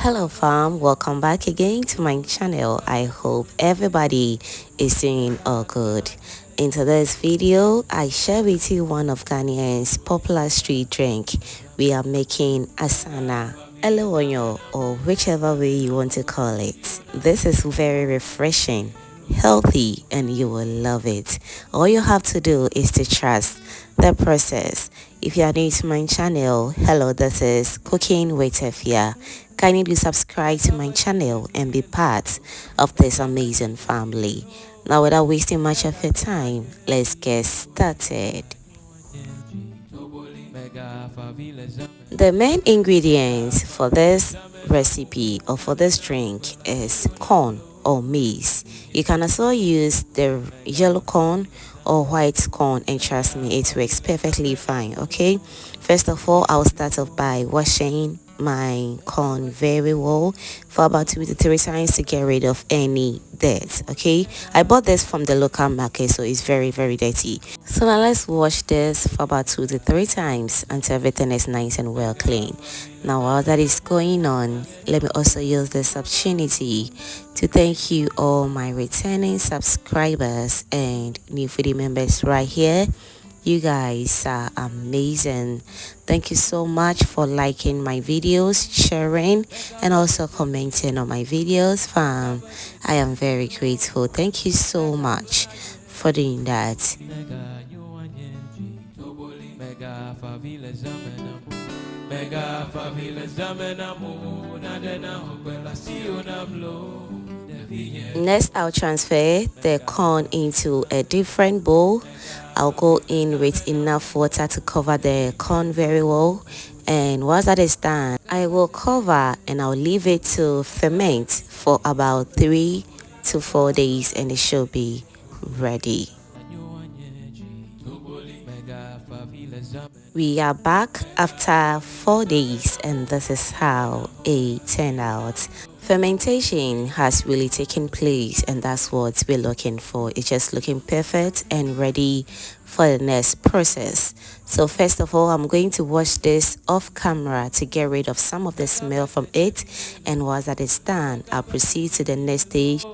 Hello fam, welcome back again to my channel. I hope everybody is doing all good. In today's video, I share with you one of Ghanaians' popular street drink. We are making Asaana, Elewonyo, or whichever way you want to call it. This is very refreshing, healthy, and you will love it. All you have to do is to trust the process. If you are new to my channel, hello, this is Cooking with Efia. Kindly do subscribe to my channel and be part of this amazing family. Now, without wasting much of your time, let's get started. The main ingredients for this recipe or for this drink is corn or maize. You can also use the yellow corn or white corn, and trust me, it works perfectly fine. Okay, first of all, I'll start off by washing my corn very well for about 2 to 3 times to get rid of any dirt. Okay, I bought this from the local market, so it's very dirty. So now let's wash this for about 2 to 3 times until everything is nice and well clean. Now while that is going on, let me also use this opportunity to thank you all my returning subscribers and new foodie members right here. You guys are amazing. Thank you so much for liking my videos, sharing, and also commenting on my videos, fam. I am very grateful. Thank you so much for doing that. Next, I'll transfer the corn into a different bowl. I'll go in with enough water to cover the corn very well, and once that is done, I will cover and I'll leave it to ferment for about 3 to 4 days, and it should be ready. We are back after 4 days, and this is how it turned out. Fermentation has really taken place, and that's what we're looking for. It's just looking perfect and ready for the next process. So first of all, I'm going to wash this off camera to get rid of some of the smell from it, and once that is done, I'll proceed to the next stage.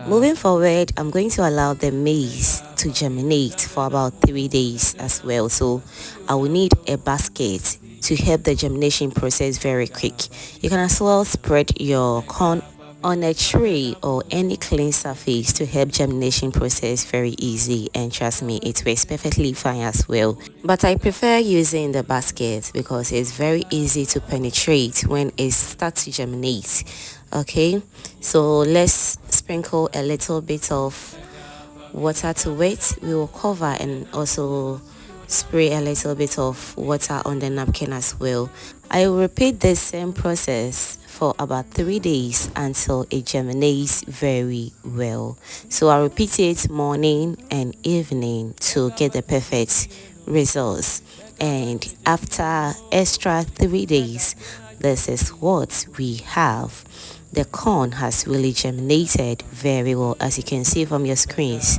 Moving forward, I'm going to allow the maize to germinate for about 3 days as well. So I will need a basket to help the germination process very quick. You can as well spread your corn on a tray or any clean surface to help germination process very easy, and trust me, it works perfectly fine as well. But I prefer using the basket because it's very easy to penetrate when it starts to germinate. Okay, so let's sprinkle a little bit of water to it. We will cover and also spray a little bit of water on the napkin as well. I will repeat the same process for about 3 days until it germinates very well. So I'll repeat it morning and evening to get the perfect results. And after extra 3 days, this is what we have. The corn has really germinated very well, as you can see from your screens.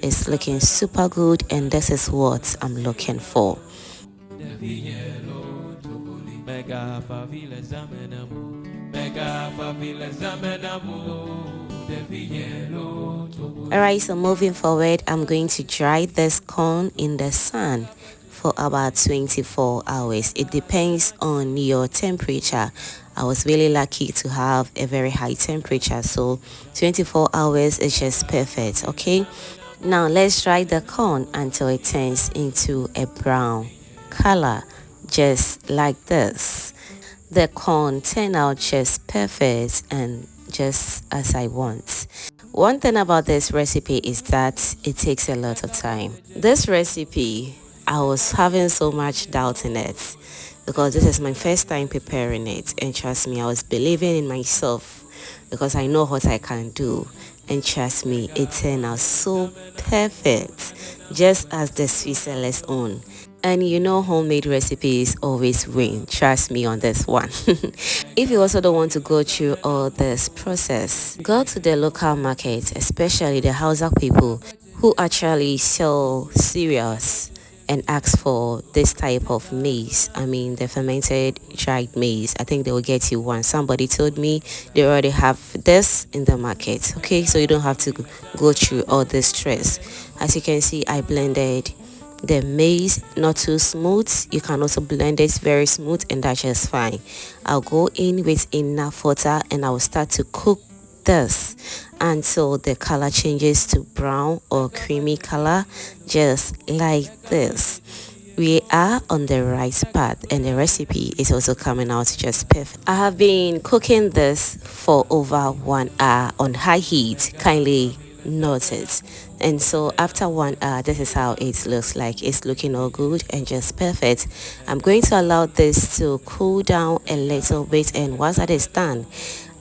It's looking super good, and this is what I'm looking for. Alright, so moving forward, I'm going to dry this corn in the sun for about 24 hours. It depends on your temperature. I was really lucky to have a very high temperature, so 24 hours is just perfect. Okay, now let's dry the corn until it turns into a brown color, just like this. The corn turned out just perfect and just as I want. One thing about this recipe is that it takes a lot of time. This recipe, I was having so much doubt in it because this is my first time preparing it, and trust me, I was believing in myself because I know what I can do, and trust me, it turned out so perfect, just as the sweet seller's own. And you know, homemade recipes always win. Trust me on this one. If you also don't want to go through all this process, go to the local market, especially the Hausa people who actually sell cereals and ask for this type of maize. I mean the fermented dried maize. I think they will get you one. Somebody told me they already have this in the market. Okay, so you don't have to go through all this stress. As you can see, I blended the maize, not too smooth. You can also blend it very smooth, and that's just fine. I'll go in with enough water and I will start to cook this until the color changes to brown or creamy color, just like this. We are on the right path, and the recipe is also coming out just perfect. I have been cooking this for over 1 hour on high heat. Kindly note it. And so after 1 hour, this is how it looks like. It's looking all good and just perfect. I'm going to allow this to cool down a little bit, and once that is done,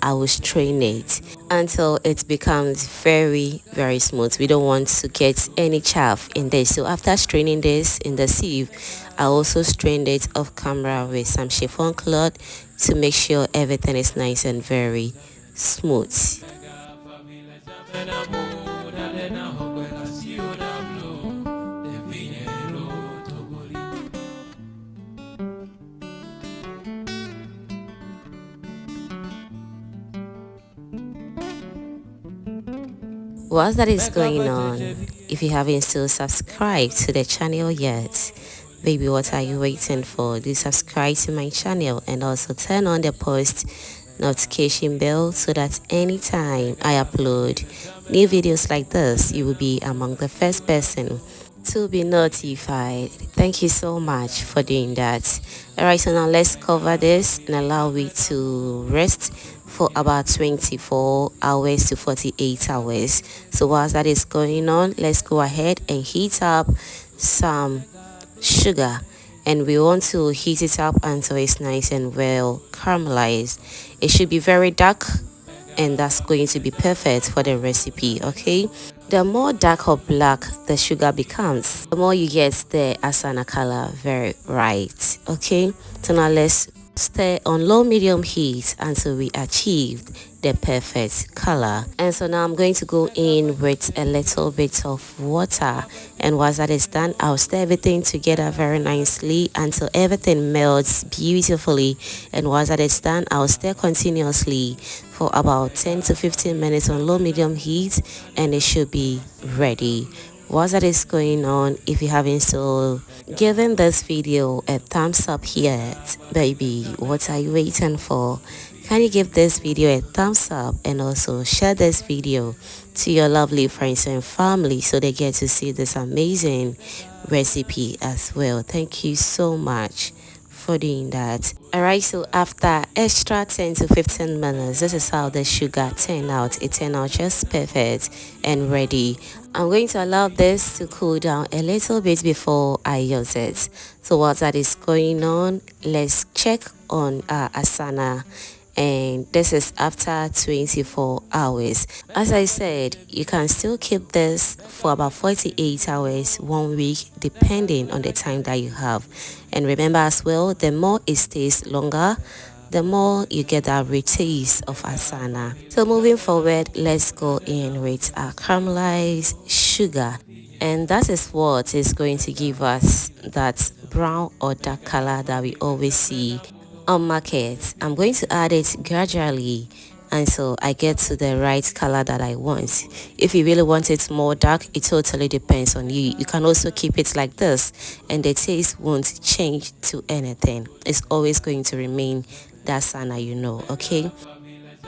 I will strain it until it becomes very smooth. We don't want to get any chaff in this. So after straining this in the sieve, I also strained it off camera with some chiffon cloth to make sure everything is nice and very smooth. Whilst that is going on, if you haven't still subscribed to the channel yet, baby, what are you waiting for? Do subscribe to my channel and also turn on the post notification bell so that anytime I upload new videos like this, you will be among the first person to be notified. Thank you so much for doing that. Alright, so now let's cover this and allow it to rest for about 24 hours to 48 hours. So whilst that is going on, let's go ahead and heat up some sugar, and we want to heat it up until it's nice and well caramelized. It should be very dark, and that's going to be perfect for the recipe. Okay, the more dark or black the sugar becomes, the more you get the Asaana color very right. Okay, so now let's stir on low medium heat until we achieve the perfect color. And so now I'm going to go in with a little bit of water, and once that is done, I'll stir everything together very nicely until everything melts beautifully. And once that is done, I'll stir continuously for about 10 to 15 minutes on low medium heat, and it should be ready. Whilst that is going on, if you haven't still given this video a thumbs up yet, baby, what are you waiting for? Can you give this video a thumbs up and also share this video to your lovely friends and family so they get to see this amazing recipe as well? Thank you so much for doing that. Alright, so after extra 10 to 15 minutes, this is how the sugar turned out. It turned out just perfect and ready. I'm going to allow this to cool down a little bit before I use it. So while that is going on, let's check on our Asaana, and this is after 24 hours. As I said, you can still keep this for about 48 hours, 1 week, depending on the time that you have. And remember as well, the more it stays longer, the more you get that rich taste of Asaana. So moving forward, let's go in with our caramelized sugar, and that is what is going to give us that brown or dark color that we always see on market. I'm going to add it gradually until I get to the right color that I want. If you really want it more dark, it totally depends on you. You can also keep it like this and the taste won't change to anything. It's always going to remain that Asaana, you know. Okay,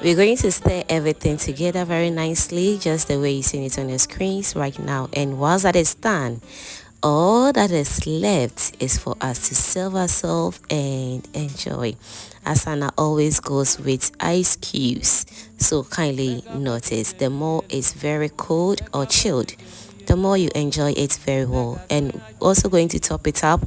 we're going to stir everything together very nicely, just the way you see it on your screens right now. And once that is done, all that is left is for us to serve ourselves and enjoy. Asaana always goes with ice cubes, so kindly notice, the more it's very cold or chilled, the more you enjoy it very well. And also going to top it up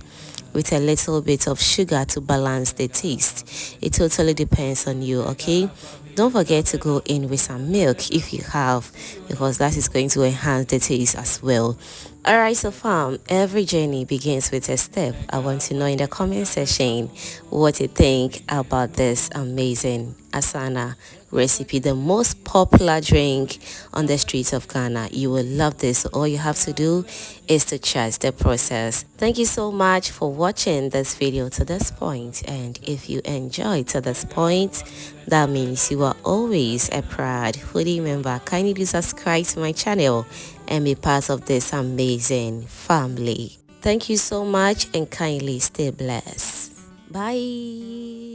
with a little bit of sugar to balance the taste. It totally depends on you. Okay, don't forget to go in with some milk if you have, because that is going to enhance the taste as well. Alright, so fam, every journey begins with a step. I want to know in the comment section what you think about this amazing Asaana recipe, the most popular drink on the streets of Ghana. You will love this. All you have to do is to trust the process. Thank you so much for watching this video to this point, and if you enjoyed to this point, that means you are always a proud foodie member. Kindly do subscribe to my channel and be part of this amazing family. Thank you so much and kindly stay blessed. Bye.